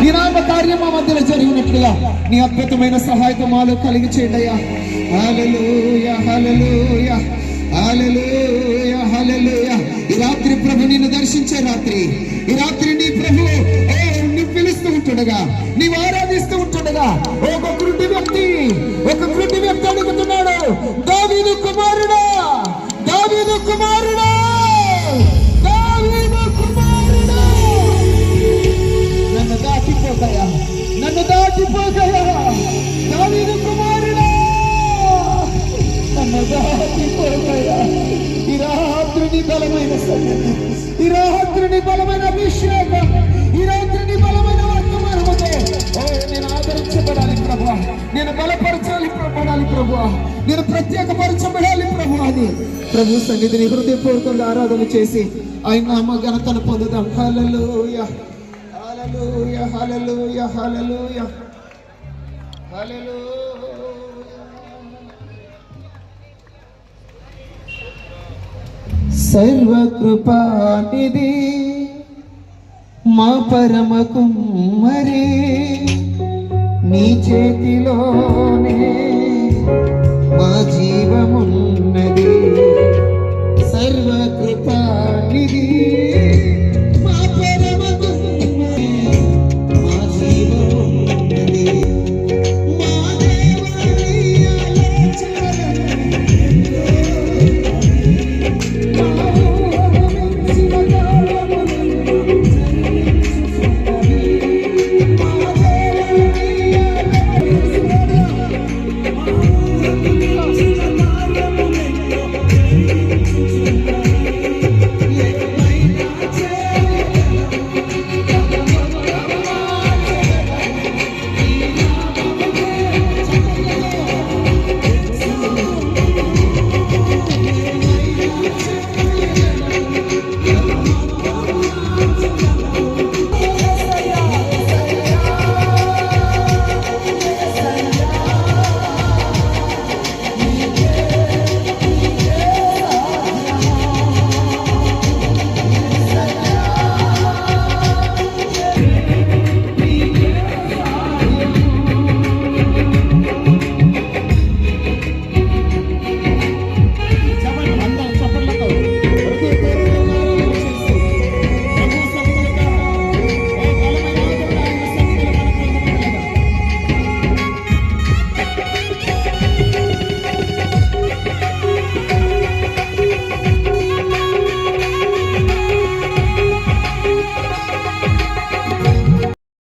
నీ నామ కార్యం మా మధ్యలో జరిగినట్లుగా నీ అద్భుతమైన సహాయత మాలో కలిగి చేయండి అయ్యా. హల్లెలూయా హల్లెలూయా హల్లెలూయా హల్లెలూయా. ఈ రాత్రి ప్రభు నిన్ను దర్శించే రాత్రి. ఈ రాత్రి నీ ప్రభు నీ పిలుస్తూ ఉంటుండగా, నీవు ఆరాధిస్తూ ఉంటుండగా ఒక కృటి వ్యక్తి అడుగుతున్నాడు, దావీదు కుమారుడా, దావీదు కుమారుడా, దావీదు కుమారుడా, నన్ను దాటిపోతాయా, నన్ను దాటిపోతాయా, దావీదు కుమారుడా, నన్ను దాటిపోతాయా. ఈ రాత్రి నీ బలమైన సన్నిధి, ఈ రాత్రి నీ బలమైన అభిషేకం, ఈ రాత్రి నీ బలమైన వర్తమానముతో నేను ఆదరించబడాలి ప్రభువా, నేను బలపరచాలి ప్రభువా, నేను ప్రత్యేకపరచబడాలి ప్రభువా అని ప్రభు సన్నిధిని హృదయపూర్వకంగా ఆరాధన చేసి ఆయన నామ ఘనతను పొందుదాం. హల్లెలూయా హల్లెలూయా హల్లెలూయా హల్లెలూయా హల్లెలూయా. సర్వకృపానిధి మా పరమ కుమ్మరి, నీ చేతిలోనే మా జీవమున్నది. సర్వకృపానిధి